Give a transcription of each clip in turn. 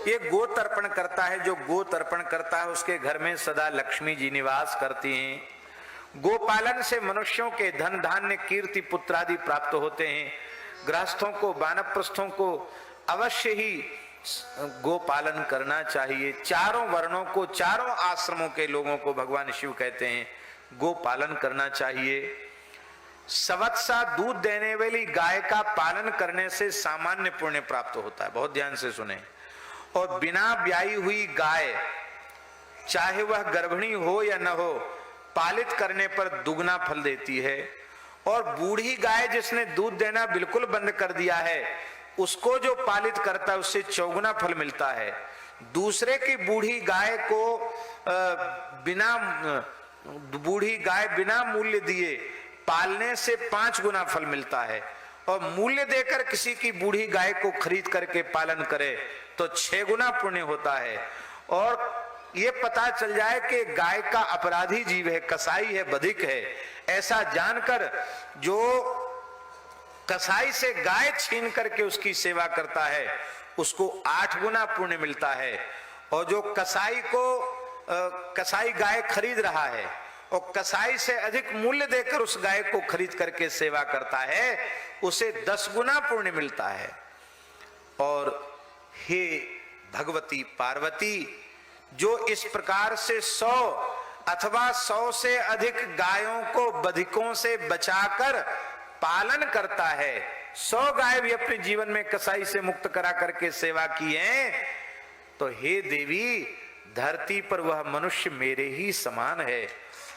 ये गो तर्पण करता है। जो गो तर्पण करता है उसके घर में सदा लक्ष्मी जी निवास करती हैं। गोपालन से मनुष्यों के धन धान्य कीर्ति पुत्र आदि प्राप्त होते हैं। गृहस्थों को वानप्रस्थों को अवश्य ही गोपालन करना चाहिए। चारों वर्णों को, चारों आश्रमों के लोगों को भगवान शिव कहते हैं गोपालन करना चाहिए। सवत्सा दूध देने वाली गाय का पालन करने से सामान्य पुण्य प्राप्त होता है। बहुत ध्यान से सुने। और बिना ब्याई हुई गाय, चाहे वह गर्भिणी हो या न हो, पालित करने पर दुगना फल देती है। और बूढ़ी गाय जिसने दूध देना बिल्कुल बंद कर दिया है, उसको जो पालित करता है उससे चौगुना फल मिलता है। दूसरे की बूढ़ी गाय को बूढ़ी गाय बिना मूल्य दिए पालने से 5 गुना फल मिलता है। और मूल्य देकर किसी की बूढ़ी गाय को खरीद करके पालन करे तो 6 गुना पुण्य होता है। और ये पता चल जाए कि गाय का अपराधी जीव है, कसाई है, बधिक है, ऐसा जानकर जो कसाई से गाय छीन करके उसकी सेवा करता है उसको 8 गुना पुण्य मिलता है। और जो कसाई गाय खरीद रहा है और कसाई से अधिक मूल्य देकर उस गाय को खरीद करके सेवा करता है, उसे 10 गुना पुण्य मिलता है। और हे भगवती पार्वती, जो इस प्रकार से 100 अथवा 100 से अधिक गायों को बधिकों से बचाकर पालन करता है, 100 गाय भी अपने जीवन में कसाई से मुक्त करा करके सेवा की है, तो हे देवी, धरती पर वह मनुष्य मेरे ही समान है।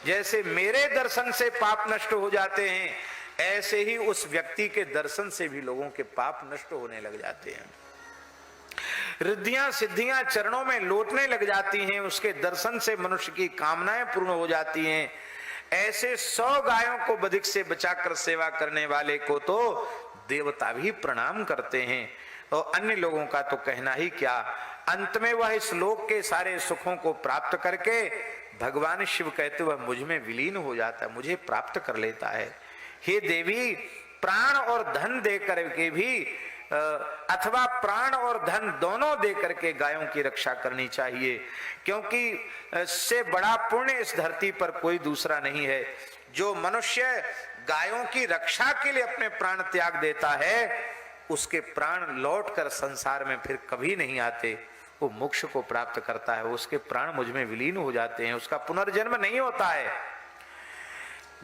जैसे मेरे दर्शन से पाप नष्ट हो जाते हैं, ऐसे ही उस व्यक्ति के दर्शन से भी लोगों के पाप नष्ट होने लग जाते हैं। रिद्धियां सिद्धियां चरणों में लौटने लग जाती हैं, उसके दर्शन से मनुष्य की कामनाएं पूर्ण हो जाती हैं। ऐसे 100 गायों को बधिक से बचाकर सेवा करने वाले को तो देवता भी प्रणाम करते हैं, और अन्य लोगों का तो कहना ही क्या। अंत में वह इस लोक के सारे सुखों को प्राप्त करके भगवान शिव कहते वह मुझ में विलीन हो जाता है, मुझे प्राप्त कर लेता है। हे देवी, प्राण और धन दे करके भी अथवा प्राण और धन दोनों दे करके गायों की रक्षा करनी चाहिए, क्योंकि इससे बड़ा पुण्य इस धरती पर कोई दूसरा नहीं है। जो मनुष्य गायों की रक्षा के लिए अपने प्राण त्याग देता है, उसके प्राण लौटकर संसार में फिर कभी नहीं आते, वो मोक्ष को प्राप्त करता है, उसके प्राण मुझ में विलीन हो जाते हैं, उसका पुनर्जन्म नहीं होता है।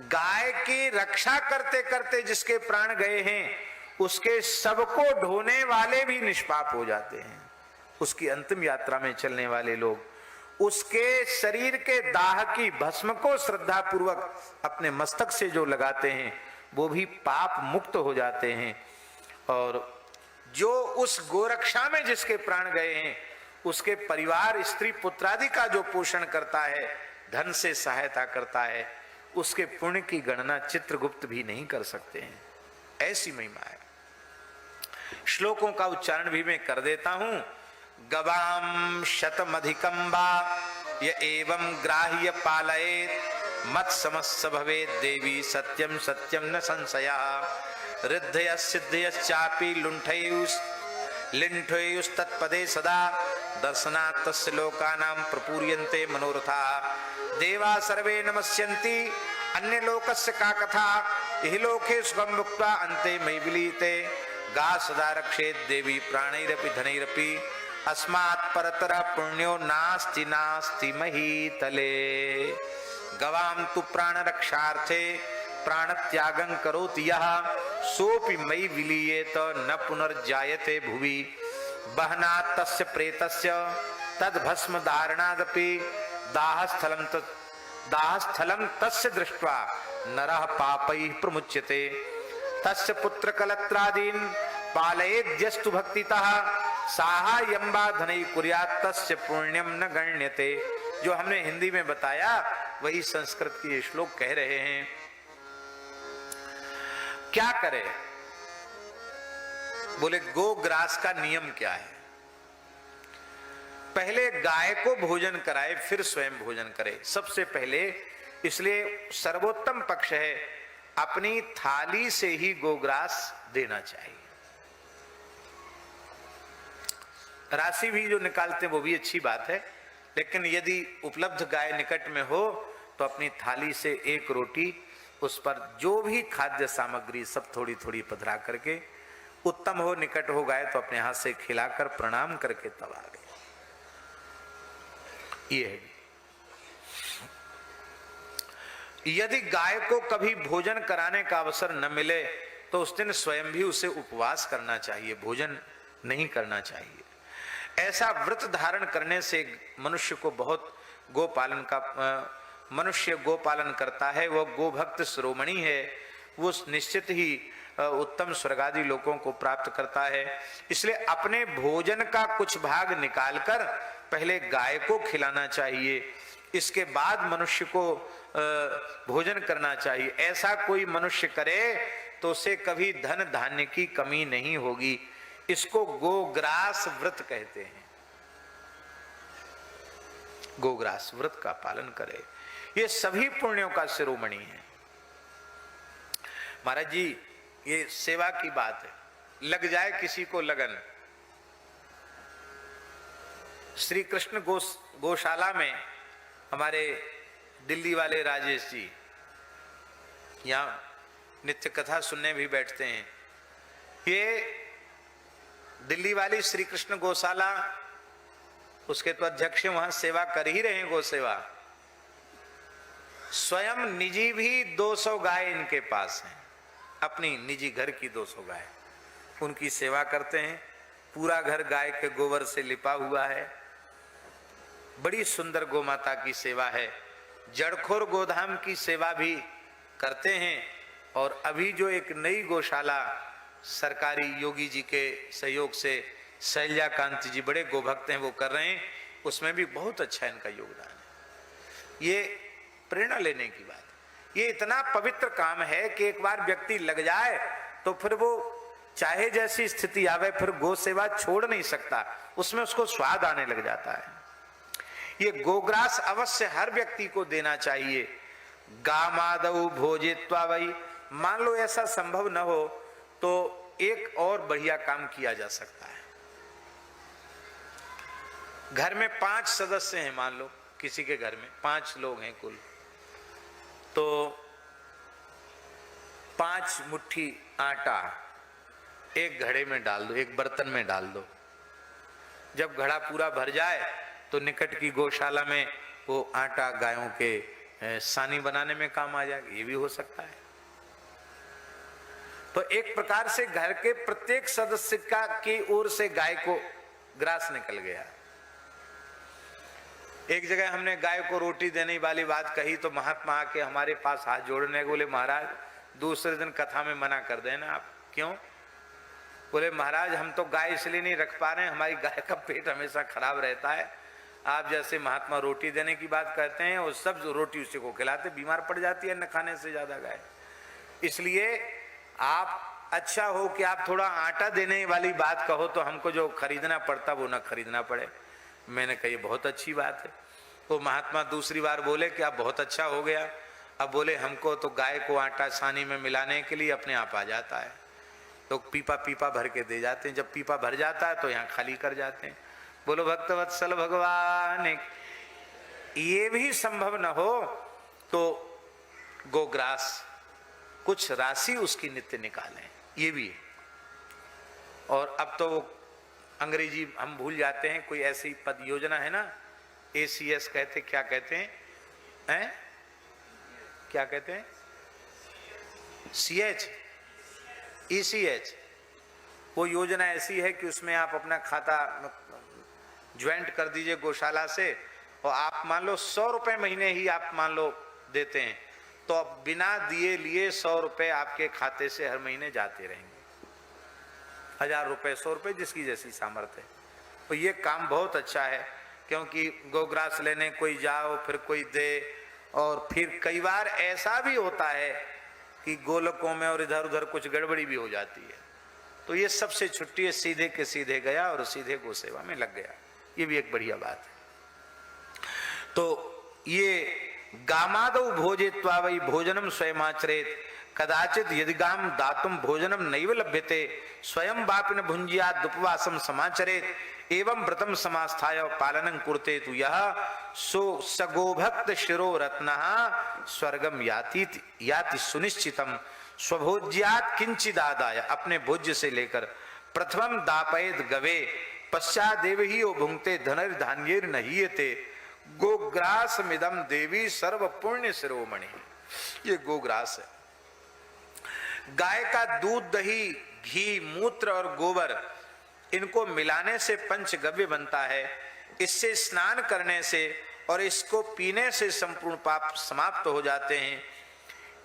गाय की रक्षा करते करते जिसके प्राण गए हैं, उसके सबको ढोने वाले भी निष्पाप हो जाते हैं। उसकी अंतिम यात्रा में चलने वाले लोग उसके शरीर के दाह की भस्म को श्रद्धा पूर्वक अपने मस्तक से जो लगाते हैं, वो भी पाप मुक्त हो जाते हैं। और जो उस गोरक्षा में जिसके प्राण गए हैं, उसके परिवार स्त्री पुत्रादि का जो पोषण करता है, धन से सहायता करता है, उसके पुण्य की गणना चित्रगुप्त भी नहीं कर सकते हैं। ऐसी महिमा है। श्लोकों का उच्चारण भी मैं कर देता हूं। गवाम शतमधिकं वा य एवं ग्राह्य पालयेत् मत समस्य भवेत् देवी सत्यम सत्यम न संशया। रिद्धय सिद्धयश्चापि लिंठयुस् तत्पदे सदा दर्शनात् तस्य लोकानां प्रपूर्यन्ते मनोरथा। देवा सर्वे नमस्यन्ति अन्य लोकस्य का कथा इह लोके सुखं भुक्त्वा अन्ते मयि विलीयते। गा सदा रक्षेत् देवी प्राणैरपि धनैरपि अस्मात् परतरः पुण्यो नास्ति नास्ति महीतले। गवां तु प्राण रक्षार्थे प्राण त्यागं करोति यः सोऽपि मयि विलीयेत न पुनर्जायते भुवि। बहनात् तस्य प्रेतस्य तद्भस्म धारणादपि दाहस्थलं तस्य दृष्ट्वा नरः पापैः प्रमुच्यते। तस्य पुत्र कलत्रादीन पालयेद्यस्तु भक्तितः साहाय्यं धनै कुर्यात् तस्य पुण्यम न गण्यते। जो हमने हिंदी में बताया वही संस्कृत के श्लोक कह रहे हैं। क्या करे? बोले गोग्रास का नियम क्या है? पहले गाय को भोजन कराए फिर स्वयं भोजन करे, सबसे पहले। इसलिए सर्वोत्तम पक्ष है अपनी थाली से ही गोग्रास देना चाहिए। राशि भी जो निकालते हैं वो भी अच्छी बात है, लेकिन यदि उपलब्ध गाय निकट में हो तो अपनी थाली से एक रोटी, उस पर जो भी खाद्य सामग्री सब थोड़ी थोड़ी पधरा करके, उत्तम हो निकट हो गाय तो अपने हाथ से खिलाकर प्रणाम करके तब आ गए। ये है। यदि गाय को कभी भोजन कराने का अवसर न मिले तो उस दिन स्वयं भी उसे उपवास करना चाहिए, भोजन नहीं करना चाहिए। ऐसा व्रत धारण करने से मनुष्य को बहुत मनुष्य गोपालन करता है, वह गोभक्त शिरोमणि है, वो निश्चित ही उत्तम स्वर्गादि लोकों को प्राप्त करता है। इसलिए अपने भोजन का कुछ भाग निकालकर पहले गाय को खिलाना चाहिए, इसके बाद मनुष्य को भोजन करना चाहिए। ऐसा कोई मनुष्य करे तो उसे कभी धन धान्य की कमी नहीं होगी। इसको गोग्रास व्रत कहते हैं। गोग्रास व्रत का पालन करे, ये सभी पुण्यों का शिरोमणि है। महाराज जी, ये सेवा की बात है, लग जाए किसी को लगन। श्री कृष्ण गौशाला में हमारे दिल्ली वाले राजेश जी यहाँ नित्य कथा सुनने भी बैठते हैं। ये दिल्ली वाली श्री कृष्ण गौशाला, उसके तो अध्यक्ष वहां सेवा कर ही रहे हैं, गौ सेवा। स्वयं निजी भी 200 गाय इनके पास हैं, अपनी निजी घर की 200 गाय, उनकी सेवा करते हैं। पूरा घर गाय के गोबर से लिपा हुआ है। बड़ी सुंदर गोमाता की सेवा है। जड़खोर गोधाम की सेवा भी करते हैं। और अभी जो एक नई गौशाला सरकारी योगी जी के सहयोग से शैल्या कांति जी बड़े गोभक्त हैं, वो कर रहे हैं, उसमें भी बहुत अच्छा इनका योगदान है। ये प्रेरणा लेने की बात है। ये इतना पवित्र काम है कि एक बार व्यक्ति लग जाए तो फिर वो चाहे जैसी स्थिति आवे फिर गौ सेवा छोड़ नहीं सकता, उसमें उसको स्वाद आने लग जाता है। ये गोग्रास अवश्य हर व्यक्ति को देना चाहिए। गामादौ भोजित्वा वही, मान लो ऐसा संभव न हो तो एक और बढ़िया काम किया जा सकता है। घर में 5 सदस्य हैं, मान लो किसी के घर में 5 लोग हैं कुल, तो 5 मुट्ठी आटा एक घड़े में डाल दो, एक बर्तन में डाल दो। जब घड़ा पूरा भर जाए तो निकट की गौशाला में वो आटा गायों के सानी बनाने में काम आ जाएगा। ये भी हो सकता है। तो एक प्रकार से घर के प्रत्येक सदस्य की ओर से गाय को ग्रास निकल गया। एक जगह हमने गाय को रोटी देने वाली बात कही तो महात्मा आके हमारे पास हाथ जोड़ने बोले, महाराज दूसरे दिन कथा में मना कर देना आप। क्यों? बोले महाराज हम तो गाय इसलिए नहीं रख पा रहे हैं, हमारी गाय का पेट हमेशा खराब रहता है। आप जैसे महात्मा रोटी देने की बात करते हैं और सब रोटी उसी को खिलाते, बीमार पड़ जाती है न खाने से ज्यादा गाय। इसलिए आप अच्छा हो कि आप थोड़ा आटा देने वाली बात कहो तो हमको जो खरीदना पड़ता वो ना खरीदना पड़े। मैंने कही बहुत अच्छी बात है। तो महात्मा दूसरी बार बोले कि आप बहुत अच्छा हो गया। अब बोले हमको तो गाय को आटा सानी में मिलाने के लिए अपने आप आ जाता है, तो पीपा पीपा भर के दे जाते हैं। जब पीपा भर जाता है तो यहाँ खाली कर जाते हैं। बोलो भक्तवत्सल भगवान, ये भी संभव न हो तो गोग्रास कुछ राशि उसकी नित्य निकालें, ये भी है। और अब तो अंग्रेजी हम भूल जाते हैं, कोई ऐसी पद योजना है ना, ACS कहते, क्या कहते हैं, क्या कहते हैं, CH ECH, वो योजना ऐसी है कि उसमें आप अपना खाता ज्वाइंट कर दीजिए गौशाला से, और आप मान लो 100 रुपए महीने ही आप मान लो देते हैं, तो अब बिना दिए लिए 100 रुपए आपके खाते से हर महीने जाते रहेंगे। 1000 रुपए 100 रुपए जिसकी जैसी सामर्थ्य है। तो ये काम बहुत अच्छा है, क्योंकि गोग्रास लेने कोई जाओ फिर कोई दे, और फिर कई बार ऐसा भी होता है कि गोलकों में और इधर उधर कुछ गड़बड़ी भी हो जाती है। तो ये सबसे छुट्टी है, सीधे के सीधे गया और सीधे गो सेवा में लग गया। ये भी एक बढ़िया बात है। तो ये गामादौ भोजित्वा वही भोजनम स्वयमाचरेत, कदाचित यदिगाम दातुम भोजनम नैव लभ्यते स्वयं वापिन भुंजियात उपवासम समाचरेत एवं व्रतम समास्थाय पालनं कुरुते तु यह सो सगोभक्त शिरो रत्नः स्वर्गम याति सुनिश्चितम स्वभोज्यात किंचिदादाय। अपने भोज्य से लेकर प्रथमम दापयत गवे पश्चात देव ही ओ भुंगते धनर धान्येर नहीयते गोग्रास मिदम देवी सर्व पुण्य शिरोमणि। ये गोग्रास है। गाय का दूध, दही, घी, मूत्र और गोबर इनको मिलाने से पंचगव्य बनता है। इससे स्नान करने से और इसको पीने से संपूर्ण पाप समाप्त हो जाते हैं।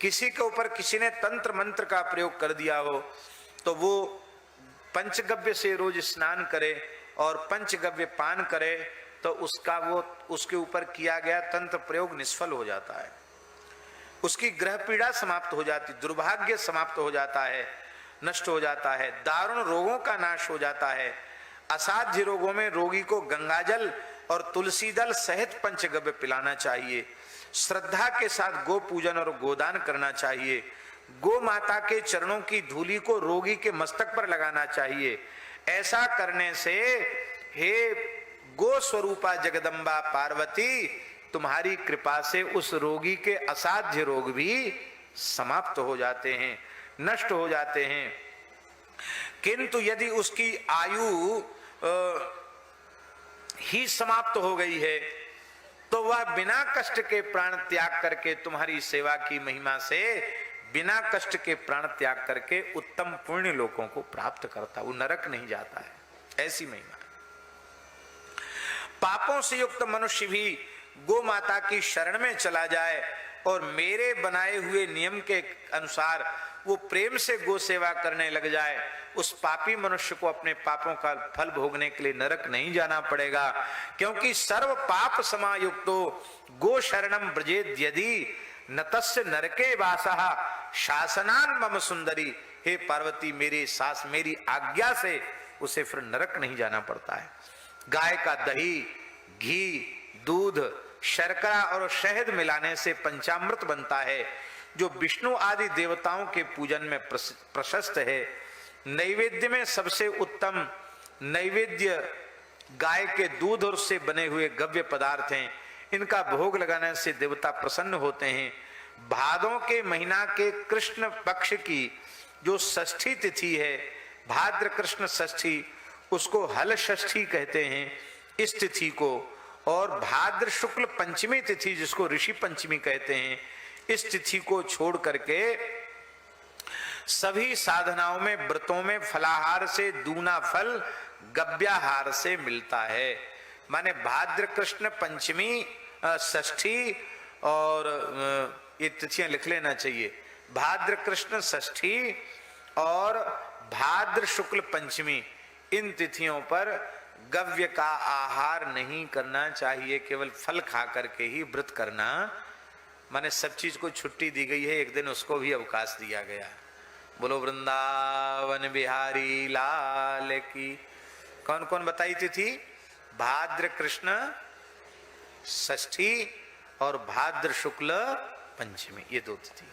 किसी के ऊपर किसी ने तंत्र मंत्र का प्रयोग कर दिया हो तो वो पंचगव्य से रोज स्नान करे और पंचगव्य पान करे तो उसके ऊपर किया गया तंत्र प्रयोग निष्फल हो जाता है। उसकी ग्रह पीड़ा समाप्त हो जाती, दुर्भाग्य समाप्त हो जाता है, नष्ट हो जाता है, दारुण रोगों का नाश हो जाता है। असाध्य रोगों में रोगी को गंगाजल और तुलसी दल सहित पंचगव्य पिलाना चाहिए। श्रद्धा के साथ गो पूजन और गोदान करना चाहिए। गो माता के चरणों की धूलि को रोगी के मस्तक पर लगाना चाहिए। ऐसा करने से हे गो स्वरूपा जगदम्बा पार्वती, तुम्हारी कृपा से उस रोगी के असाध्य रोग भी समाप्त हो जाते हैं, नष्ट हो जाते हैं। किंतु यदि उसकी आयु ही समाप्त हो गई है तो वह बिना कष्ट के प्राण त्याग करके तुम्हारी सेवा की महिमा से बिना कष्ट के प्राण त्याग करके उत्तम पुण्य लोकों को प्राप्त करता, वो नरक नहीं जाता है। ऐसी महिमा। पापों से युक्त मनुष्य भी गो माता की शरण में चला जाए और मेरे बनाए हुए नियम के अनुसार वो प्रेम से गो सेवा करने लग जाए, उस पापी मनुष्य को अपने पापों का फल भोगने के लिए नरक नहीं जाना पड़ेगा। क्योंकि सर्व पाप समायुक्तो गो शरणम ब्रजेद यदि न तस्य नरके वासः शासनान मम सुंदरी। हे पार्वती, मेरी आज्ञा से उसे फिर नरक नहीं जाना पड़ता है। गाय का दही, घी, दूध, शर्करा और शहद मिलाने से पंचामृत बनता है जो विष्णु आदि देवताओं के पूजन में प्रशस्त है। नैवेद्य में सबसे उत्तम नैवेद्य गाय के दूध और से बने हुए गव्य पदार्थ हैं। इनका भोग लगाने से देवता प्रसन्न होते हैं। भादों के महीना के कृष्ण पक्ष की जो षष्ठी तिथि है, भाद्र कृष्ण षष्ठी, उसको हल षष्ठी कहते हैं इस तिथि को। और भाद्र शुक्ल पंचमी तिथि जिसको ऋषि पंचमी कहते हैं, इस तिथि को छोड़ करके सभी साधनाओं में, व्रतों में फलाहार से दूना फल गव्याहार से मिलता है। माने भाद्र कृष्ण पंचमी, षष्ठी और ये तिथियां लिख लेना चाहिए। भाद्र कृष्ण षष्ठी और भाद्र शुक्ल पंचमी, इन तिथियों पर गव्य का आहार नहीं करना चाहिए, केवल फल खा करके ही व्रत करना। माने सब चीज को छुट्टी दी गई है, एक दिन उसको भी अवकाश दिया गया। बोलो वृंदावन बिहारी लाल की। कौन कौन बताई तिथि? भाद्र कृष्ण षष्ठी और भाद्र शुक्ल पंचमी, ये दो तिथि।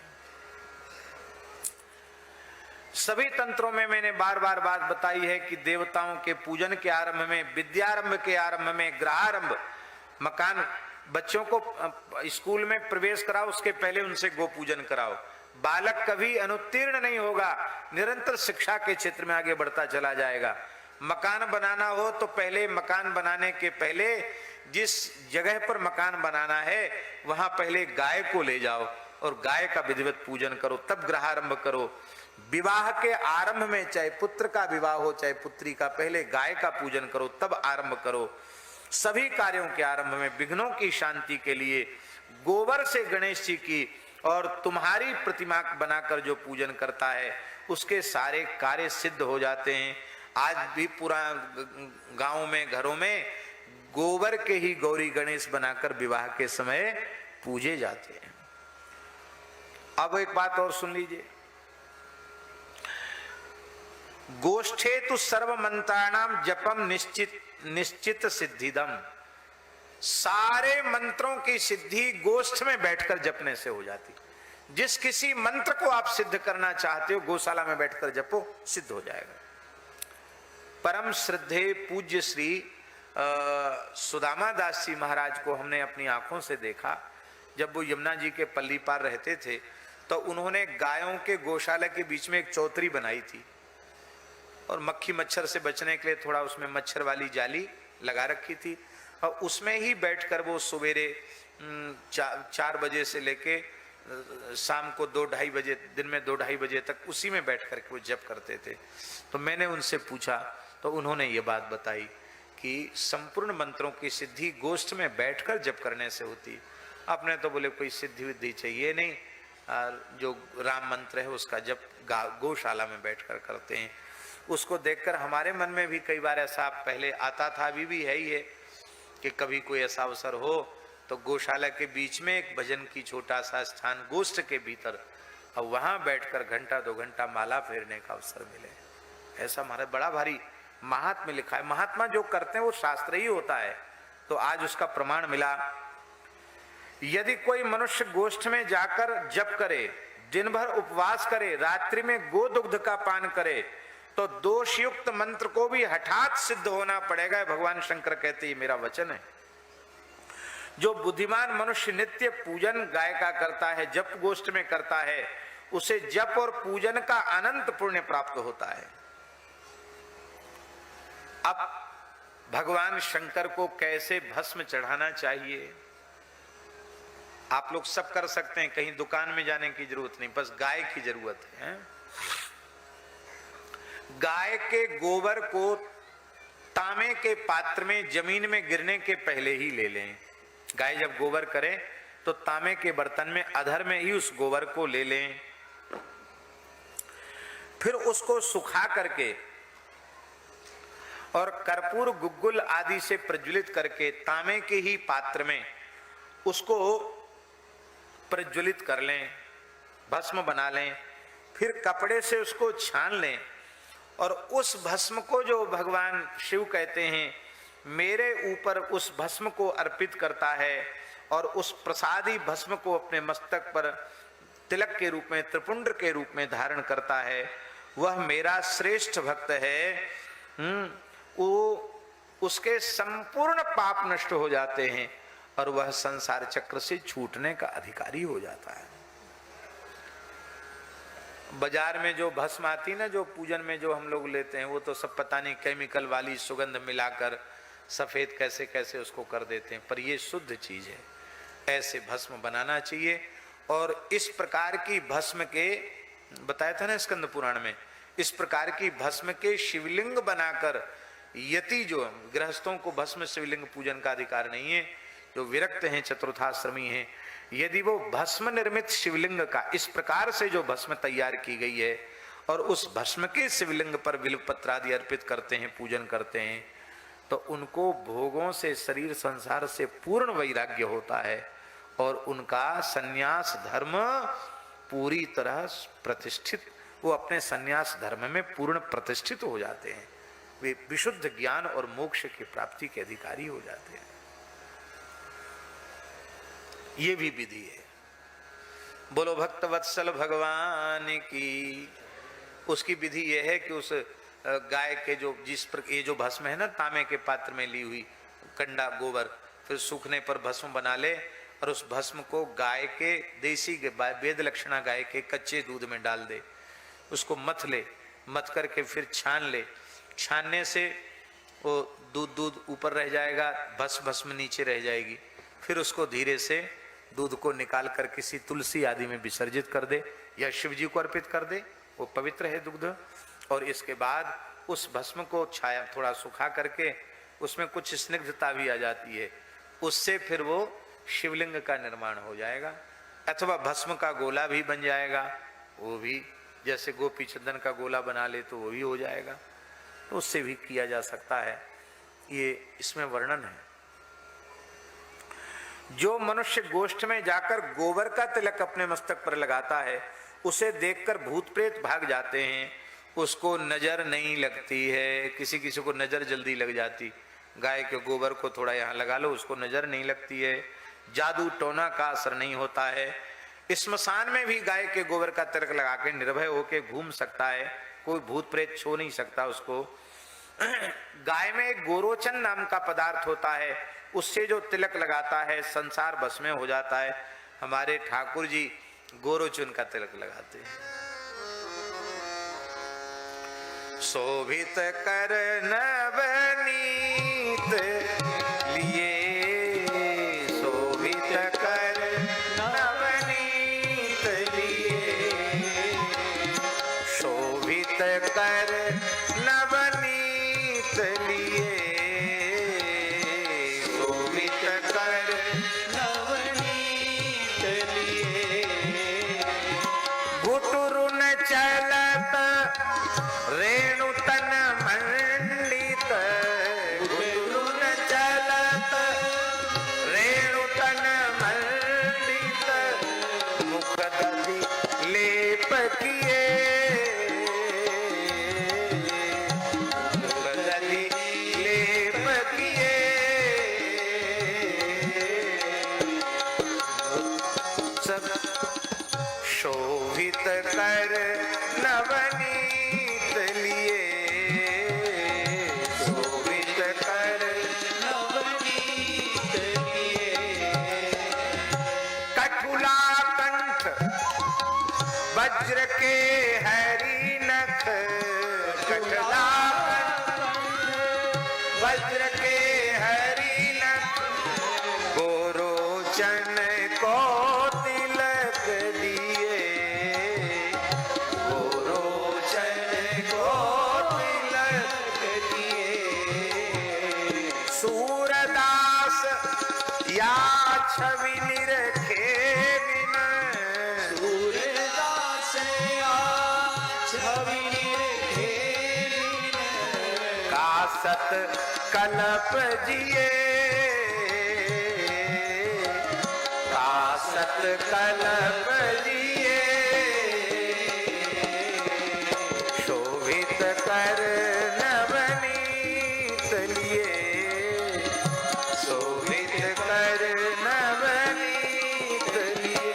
सभी तंत्रों में मैंने बार बार बात बताई है कि देवताओं के पूजन के आरंभ में, विद्यारंभ के आरंभ में, गृहारंभ, मकान, बच्चों को स्कूल में प्रवेश कराओ उसके पहले उनसे गो पूजन कराओ। बालक कभी अनुत्तीर्ण नहीं होगा, निरंतर शिक्षा के क्षेत्र में आगे बढ़ता चला जाएगा। मकान बनाना हो तो पहले मकान बनाने के पहले जिस जगह पर मकान बनाना है वहां पहले गाय को ले जाओ और गाय का विधिवत पूजन करो, तब गृहारंभ करो। विवाह के आरंभ में चाहे पुत्र का विवाह हो चाहे पुत्री का, पहले गाय का पूजन करो तब आरंभ करो। सभी कार्यों के आरंभ में विघ्नों की शांति के लिए गोबर से गणेश जी की और तुम्हारी प्रतिमा बनाकर जो पूजन करता है उसके सारे कार्य सिद्ध हो जाते हैं। आज भी पूरा गांव में, घरों में गोबर के ही गौरी गणेश बनाकर विवाह के समय पूजे जाते हैं। अब एक बात और सुन लीजिए। गोष्ठे तो सर्व मंत्राणाम जपम निश्चित सिद्धिदम। सारे मंत्रों की सिद्धि गोष्ठ में बैठकर जपने से हो जाती। जिस किसी मंत्र को आप सिद्ध करना चाहते हो गौशाला में बैठकर जपो, सिद्ध हो जाएगा। परम श्रद्धेय पूज्य श्री सुदामा दास जी महाराज को हमने अपनी आंखों से देखा। जब वो यमुना जी के पल्ली पार रहते थे तो उन्होंने गायों के गौशाला के बीच में एक चौतरी बनाई थी और मक्खी मच्छर से बचने के लिए थोड़ा उसमें मच्छर वाली जाली लगा रखी थी और उसमें ही बैठकर वो सवेरे 4 बजे से लेके शाम को 2-2:30 बजे, दिन में 2-2:30 बजे तक उसी में बैठ करके वो जप करते थे। तो मैंने उनसे पूछा तो उन्होंने ये बात बताई कि संपूर्ण मंत्रों की सिद्धि गोष्ठ में बैठकर जप करने से होती। आपने तो बोले कोई सिद्धि विद्धि चाहिए नहीं, और जो राम मंत्र है उसका जप गौशाला में बैठकर करते हैं। उसको देखकर हमारे मन में भी कई बार ऐसा पहले आता था, अभी भी है ही है, कि कभी कोई ऐसा अवसर हो तो गौशाला के बीच में एक भजन की छोटा सा स्थान गोष्ठ के भीतर, और वहां बैठकर 1-2 घंटा माला फेरने का अवसर मिले। ऐसा हमारा बड़ा भारी महात्म्य लिखा है। महात्मा जो करते हैं वो शास्त्र ही होता है। तो आज उसका प्रमाण मिला। यदि कोई मनुष्य गोष्ठ में जाकर जप करे, दिन भर उपवास करे, रात्रि में गोदुग्ध का पान करे, तो दोषयुक्त मंत्र को भी हठात सिद्ध होना पड़ेगा। भगवान शंकर कहते हैं, मेरा वचन है। जो बुद्धिमान मनुष्य नित्य पूजन गाय का करता है, जप गोष्ठ में करता है, उसे जप और पूजन का अनंत पुण्य प्राप्त होता है। अब भगवान शंकर को कैसे भस्म चढ़ाना चाहिए आप लोग सब कर सकते हैं, कहीं दुकान में जाने की जरूरत नहीं, बस गाय की जरूरत है। गाय के गोबर को तांबे के पात्र में जमीन में गिरने के पहले ही ले लें। गाय जब गोबर करे तो तांबे के बर्तन में अधर में ही उस गोबर को ले लें, फिर उसको सुखा करके और कर्पूर गुग्गुल आदि से प्रज्वलित करके तांबे के ही पात्र में उसको प्रज्वलित कर लें, भस्म बना लें। फिर कपड़े से उसको छान लें और उस भस्म को, जो भगवान शिव कहते हैं मेरे ऊपर उस भस्म को अर्पित करता है और उस प्रसादी भस्म को अपने मस्तक पर तिलक के रूप में, त्रिपुंड के रूप में धारण करता है, वह मेरा श्रेष्ठ भक्त है। वो उसके संपूर्ण पाप नष्ट हो जाते हैं और वह संसार चक्र से छूटने का अधिकारी हो जाता है। बाजार में जो भस्म आती ना, जो पूजन में जो हम लोग लेते हैं, वो तो सब पता नहीं केमिकल वाली सुगंध मिलाकर सफेद कैसे कैसे उसको कर देते हैं, पर ये शुद्ध चीज है। ऐसे भस्म बनाना चाहिए। और इस प्रकार की भस्म के, बताया था ना स्कंद पुराण में, इस प्रकार की भस्म के शिवलिंग बनाकर यति, जो गृहस्थों को भस्म शिवलिंग पूजन का अधिकार नहीं है, जो विरक्त हैं, चतुर्थाश्रमी हैं, यदि वो भस्म निर्मित शिवलिंग का इस प्रकार से जो भस्म तैयार की गई है और उस भस्म के शिवलिंग पर बिल्वपत्र आदि अर्पित करते हैं, पूजन करते हैं, तो उनको भोगों से, शरीर संसार से पूर्ण वैराग्य होता है और उनका सन्यास धर्म पूरी तरह प्रतिष्ठित, वो अपने सन्यास धर्म में पूर्ण प्रतिष्ठित हो जाते हैं। वे विशुद्ध ज्ञान और मोक्ष की प्राप्ति के अधिकारी हो जाते हैं। ये भी विधि है। बोलो भक्त वत्सल भगवान की। उसकी विधि यह है कि उस गाय के जो ये जो भस्म है ना, तांबे के पात्र में ली हुई कंडा गोबर, फिर सूखने पर भस्म बना ले और उस भस्म को गाय के, देसी वेद लक्षणा गाय के कच्चे दूध में डाल दे, उसको मथ ले, मथ करके फिर छान ले। छानने से वो दूध ऊपर रह जाएगा, भस्म नीचे रह जाएगी। फिर उसको धीरे से दूध को निकाल कर किसी तुलसी आदि में विसर्जित कर दे या शिव जी को अर्पित कर दे, वो पवित्र है दुग्ध। और इसके बाद उस भस्म को छाया, थोड़ा सुखा करके उसमें कुछ स्निग्धता भी आ जाती है, उससे फिर वो शिवलिंग का निर्माण हो जाएगा। अथवा भस्म का गोला भी बन जाएगा, वो भी जैसे गोपी चंदन का गोला बना ले तो वो भी हो जाएगा, तो उससे भी किया जा सकता है। ये इसमें वर्णन है। जो मनुष्य गोष्ठ में जाकर गोबर का तिलक अपने मस्तक पर लगाता है, उसे देखकर भूत प्रेत भाग जाते हैं, उसको नजर नहीं लगती है। किसी किसी को नजर जल्दी लग जाती, गाय के गोबर को थोड़ा यहाँ लगा लो, उसको नजर नहीं लगती है। जादू टोना का असर नहीं होता है। स्मशान में भी गाय के गोबर का तिलक लगा के निर्भय होके घूम सकता है, कोई भूत प्रेत छू नहीं सकता उसको। गाय में एक गोरोचन नाम का पदार्थ होता है, उससे जो तिलक लगाता है संसार बस में हो जाता है। हमारे ठाकुर जी गोरोचन का तिलक लगाते हैं। शोभित कर नवनीत लिए, शोभित कर नवनीत लिए, शोभित कर नवनीत लिए, शोभित कर नवनीत लिए। घुटुरु न चलत रेणु तन मंडित, घुटुरु न चलत रेणु तन मंडित, मुख दधि लेप किए, मुख दधि लेप किए। सब शोभित कर नवनीत लिए, शोभित कर नवनीत लिए। कठुला कंठ वज्र के हरि नख, कठुला कंठ वज्र के हरि नख, गोरोचन को तिलक दिए, गोरोचन को तिलक दिए। सूरदास या छवि निरखे बिन, सूरदास या छवि निरखे बिन, कासत कलप जिए, कासत कलप जिए। शोभित कर नवनीत लिए, शोभित कर नवनीत लिए।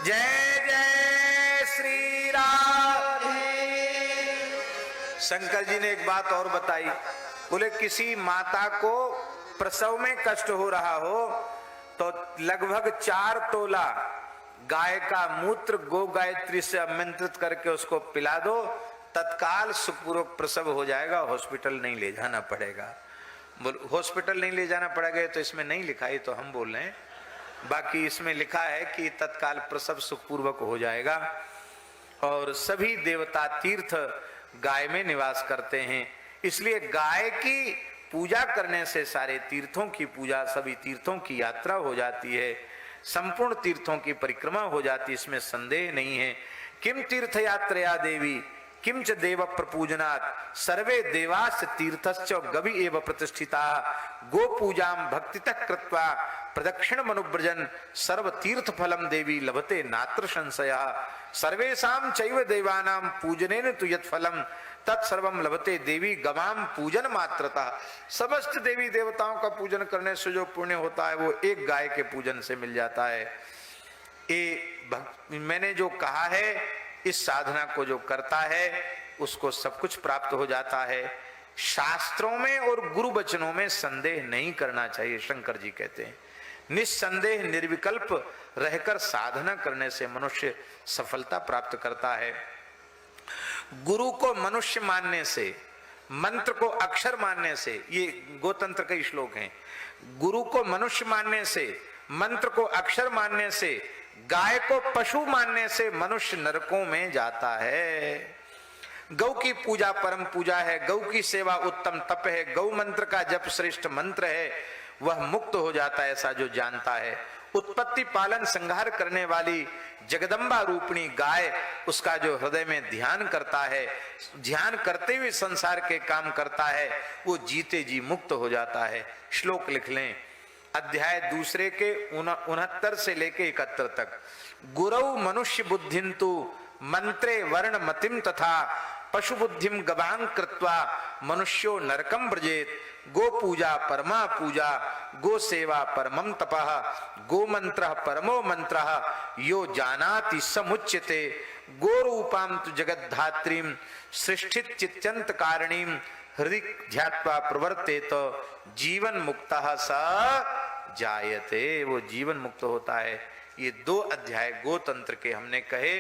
जय जय श्री राधे। शंकर जी ने एक बात और बताई, बोले किसी माता को प्रसव में कष्ट हो रहा हो तो लगभग 4 तोला गाय का मूत्र गो गायत्री से आमंत्रित करके उसको पिला दो, तत्काल सुखपूर्वक प्रसव हो जाएगा, हॉस्पिटल नहीं ले जाना पड़ेगा। हॉस्पिटल नहीं ले जाना पड़ेगा तो इसमें नहीं लिखा है, तो हम बोल रहे हैं, बाकी इसमें लिखा है कि तत्काल प्रसव सुखपूर्वक हो जाएगा। और सभी देवता तीर्थ गाय में निवास करते हैं, इसलिए गाय की पूजा करने से सारे तीर्थों की पूजा, सभी तीर्थों की यात्रा हो जाती है, संपूर्ण तीर्थों की परिक्रमा हो जाती है, इसमें संदेह नहीं है। किम तीर्थ यात्रया देवी किंच देव प्रपूजनात्, सर्वे देवास तीर्थश्च गवि एव प्रतिष्ठिता, गो पूजाम भक्तितः कृत्वा प्रदक्षिण मनुव्रजन सर्व तीर्थ फलम देवी लभते नात्र संशयः, सर्वेषां चैव देवानां पूजनेन तु यत् फलम तत्सर्वम लभते देवी गवाम पूजन मात्रतः। समस्त देवी देवताओं का पूजन करने से जो पुण्य होता है वो एक गाय के पूजन से मिल जाता है। मैंने जो कहा है, इस साधना को जो करता है उसको सब कुछ प्राप्त हो जाता है। शास्त्रों में और गुरु वचनों में संदेह नहीं करना चाहिए। शंकर जी कहते हैं निस्संदेह निर्विकल्प रहकर साधना करने से मनुष्य सफलता प्राप्त करता है। गुरु को मनुष्य मानने से, मंत्र को अक्षर मानने से, ये गोतंत्र के श्लोक हैं, गुरु को मनुष्य मानने से, मंत्र को अक्षर मानने से, गाय को पशु मानने से मनुष्य नरकों में जाता है। गौ की पूजा परम पूजा है, गौ की सेवा उत्तम तप है, गौ मंत्र का जप श्रेष्ठ मंत्र है, वह मुक्त हो जाता है ऐसा जो जानता है। उत्पत्ति पालन संहार करने वाली जगदम्बा रूपणी गाय, उसका जो हृदय में ध्यान करता है, ध्यान करते हुए संसार के काम करता है, वो जीते जी मुक्त हो जाता है। श्लोक लिख लें, अध्याय 2 के 69 से लेके 71 तक। गुरौ मनुष्य बुद्धिन्तु मंत्रे वर्ण मतिम तथा पशु बुद्धिम गवां कृत्वा मनुष्यो नरकम व्रजेत, गो पूजा परमा पूजा, गो सेवा परमम तपः, गो मंत्र परमो मंत्र, यो जानाति समुच्यते, गो रूपां तु जगद्धात्रीं सृष्टित चित्यंत कारणीं हृदि ध्यात्वा प्रवर्तेत जीवन मुक्तः स जायते। वो जीवन मुक्त होता है। ये 2 अध्याय गोतंत्र के हमने कहे।